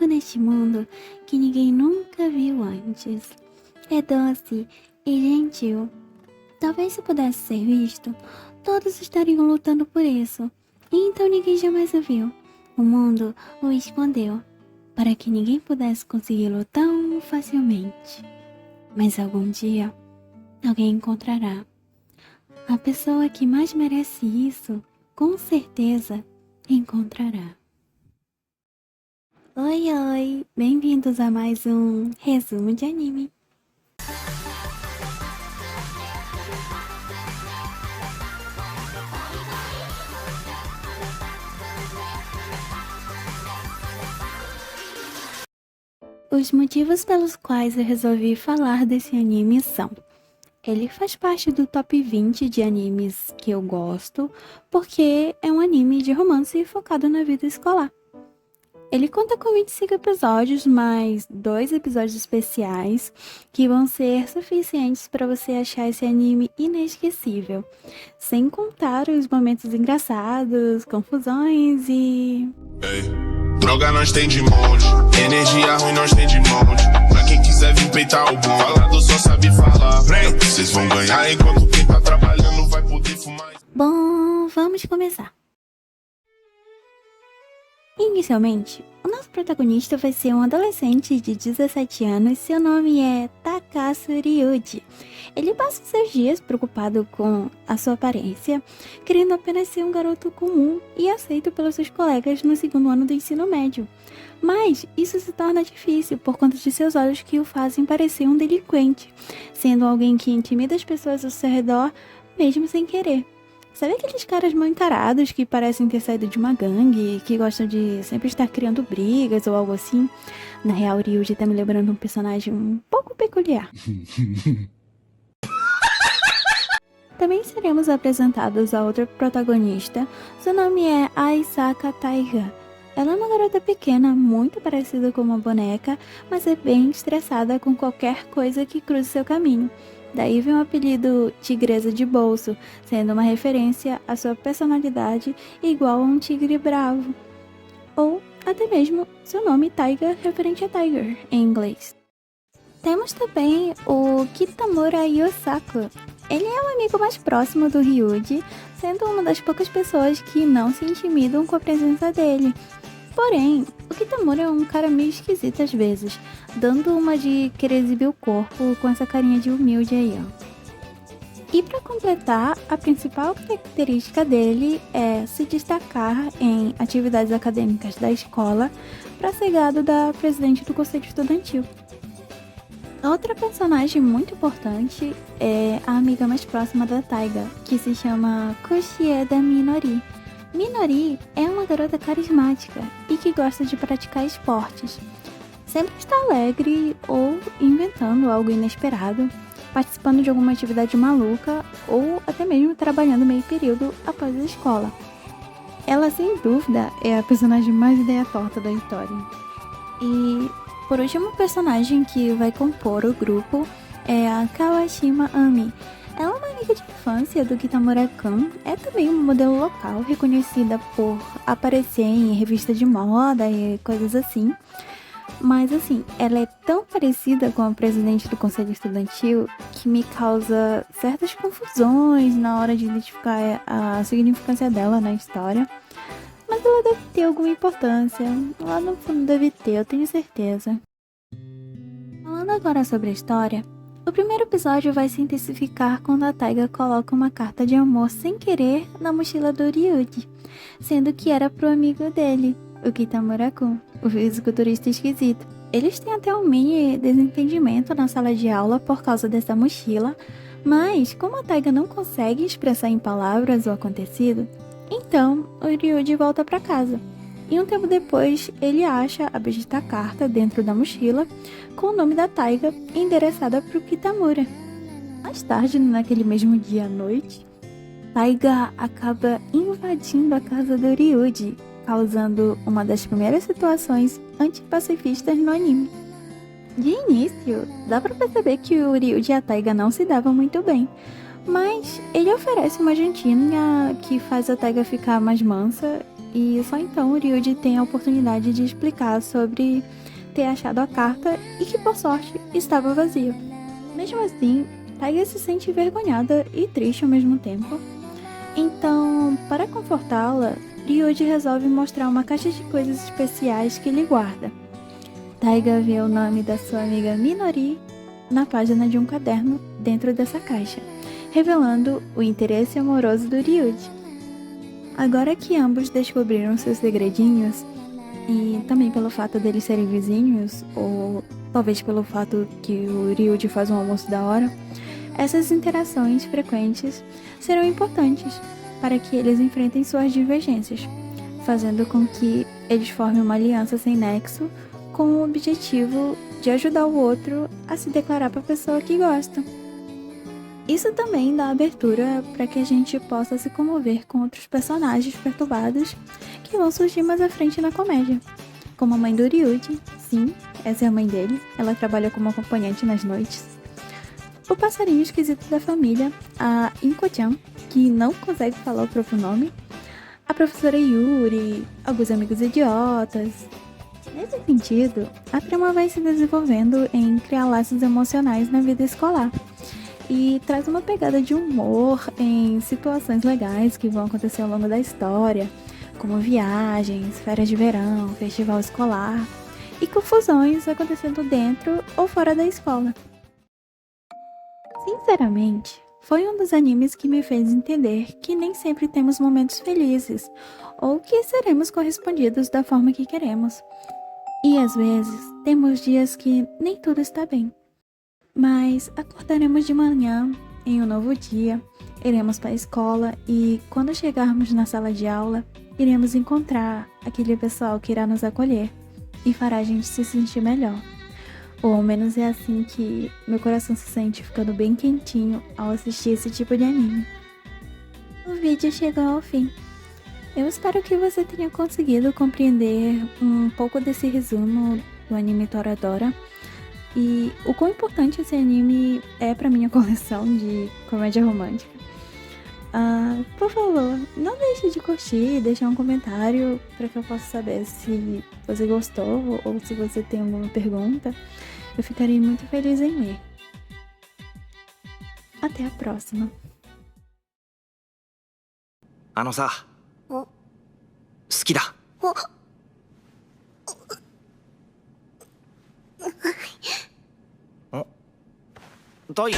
algo neste mundo que ninguém nunca viu antes. É doce e gentil. Talvez se pudesse ser visto, todos estariam lutando por isso. E então ninguém jamais o viu. O mundo o escondeu, para que ninguém pudesse consegui-lo tão facilmente. Mas algum dia, alguém encontrará. A pessoa que mais merece isso, com certeza, encontrará. Oi, oi! Bem-vindos a mais um resumo de anime. Os motivos pelos quais eu resolvi falar desse anime são: ele faz parte do top 20 de animes que eu gosto, porque é um anime de romance focado na vida escolar. Ele conta com 25 episódios, mais 2 episódios especiais, que vão ser suficientes para você achar esse anime inesquecível. Sem contar os momentos engraçados, confusões e... Ei, droga nós tem de monte, energia ruim nós tem de monte. Pra quem quiser vir peitar o bom, falado só sabe falar. Vocês vão ganhar enquanto quem tá trabalhando vai poder fumar. Bom, vamos começar. Inicialmente, o nosso protagonista vai ser um adolescente de 17 anos, seu nome é Takasu Ryuji. Ele passa seus dias preocupado com a sua aparência, querendo apenas ser um garoto comum e aceito pelos seus colegas no segundo ano do ensino médio. Mas isso se torna difícil por conta de seus olhos que o fazem parecer um delinquente, sendo alguém que intimida as pessoas ao seu redor, mesmo sem querer. Sabe aqueles caras mal encarados que parecem ter saído de uma gangue, que gostam de sempre estar criando brigas ou algo assim? Na real, o Ryuji tá me lembrando um personagem um pouco peculiar. Também seremos apresentados a outra protagonista. Seu nome é Aisaka Taiga. Ela é uma garota pequena, muito parecida com uma boneca, mas é bem estressada com qualquer coisa que cruze seu caminho. Daí vem o apelido Tigresa de Bolso, sendo uma referência à sua personalidade igual a um tigre bravo. Ou até mesmo seu nome Taiga, referente a Tiger, em inglês. Temos também o Kitamura Yosaku. Ele é o amigo mais próximo do Ryuji, sendo uma das poucas pessoas que não se intimidam com a presença dele. Porém, o Kitamura é um cara meio esquisito às vezes, dando uma de querer exibir o corpo com essa carinha de humilde aí, ó. E para completar, a principal característica dele é se destacar em atividades acadêmicas da escola para ser gado da presidente do conselho estudantil. A outra personagem muito importante é a amiga mais próxima da Taiga, que se chama Kushieda Minori. Minori é uma garota carismática e que gosta de praticar esportes. Sempre está alegre ou inventando algo inesperado, participando de alguma atividade maluca ou até mesmo trabalhando meio período após a escola. Ela, sem dúvida, é a personagem mais ideia torta da história. E, por último, o personagem que vai compor o grupo é a Kawashima Ami. Ela é uma amiga de infância do Kitamura-kun, é também uma modelo local reconhecida por aparecer em revista de moda e coisas assim. Mas assim, ela é tão parecida com a presidente do conselho estudantil que me causa certas confusões na hora de identificar a significância dela na história. Mas ela deve ter alguma importância, lá no fundo deve ter, eu tenho certeza. Falando agora sobre a história, o primeiro episódio vai se intensificar quando a Taiga coloca uma carta de amor sem querer na mochila do Ryuji, sendo que era pro amigo dele, o Kitamura-kun, o fisiculturista esquisito. Eles têm até um mini desentendimento na sala de aula por causa dessa mochila, mas como a Taiga não consegue expressar em palavras o acontecido, então o Ryuji volta para casa. E um tempo depois, ele acha a bendita carta dentro da mochila com o nome da Taiga endereçada para o Kitamura. Mais tarde, naquele mesmo dia à noite, Taiga acaba invadindo a casa do Ryuji, causando uma das primeiras situações antipacifistas no anime. De início, dá pra perceber que o Ryuji e a Taiga não se davam muito bem, mas ele oferece uma jantinha que faz a Taiga ficar mais mansa e só então o Ryuji tem a oportunidade de explicar sobre ter achado a carta e que, por sorte, estava vazia. Mesmo assim, Taiga se sente envergonhada e triste ao mesmo tempo. Então, para confortá-la, Ryuji resolve mostrar uma caixa de coisas especiais que ele guarda. Taiga vê o nome da sua amiga Minori na página de um caderno dentro dessa caixa, revelando o interesse amoroso do Ryuji. Agora que ambos descobriram seus segredinhos, e também pelo fato deles serem vizinhos, ou talvez pelo fato que o Ryuji faz um almoço da hora, essas interações frequentes serão importantes para que eles enfrentem suas divergências, fazendo com que eles formem uma aliança sem nexo com o objetivo de ajudar o outro a se declarar para a pessoa que gosta. Isso também dá abertura para que a gente possa se comover com outros personagens perturbados que vão surgir mais à frente na comédia, como a mãe do Ryuji. Sim, essa é a mãe dele, ela trabalha como acompanhante nas noites. O passarinho esquisito da família, a Inko-chan, que não consegue falar o próprio nome, a professora Yuri, alguns amigos idiotas. Nesse sentido, a trama vai se desenvolvendo em criar laços emocionais na vida escolar e traz uma pegada de humor em situações legais que vão acontecer ao longo da história, como viagens, férias de verão, festival escolar e confusões acontecendo dentro ou fora da escola. Sinceramente, foi um dos animes que me fez entender que nem sempre temos momentos felizes ou que seremos correspondidos da forma que queremos. E às vezes, temos dias que nem tudo está bem. Mas acordaremos de manhã, em um novo dia, iremos para a escola e, quando chegarmos na sala de aula, iremos encontrar aquele pessoal que irá nos acolher e fará a gente se sentir melhor. Ou ao menos é assim que meu coração se sente, ficando bem quentinho ao assistir esse tipo de anime. O vídeo chegou ao fim. Eu espero que você tenha conseguido compreender um pouco desse resumo do anime Toradora e o quão importante esse anime é pra minha coleção de comédia romântica. Por favor, não deixe de curtir e deixar um comentário para que eu possa saber se você gostou ou se você tem alguma pergunta. Eu ficarei muito feliz em ler. Até a próxima. あのさ、好きだ。ん？タイ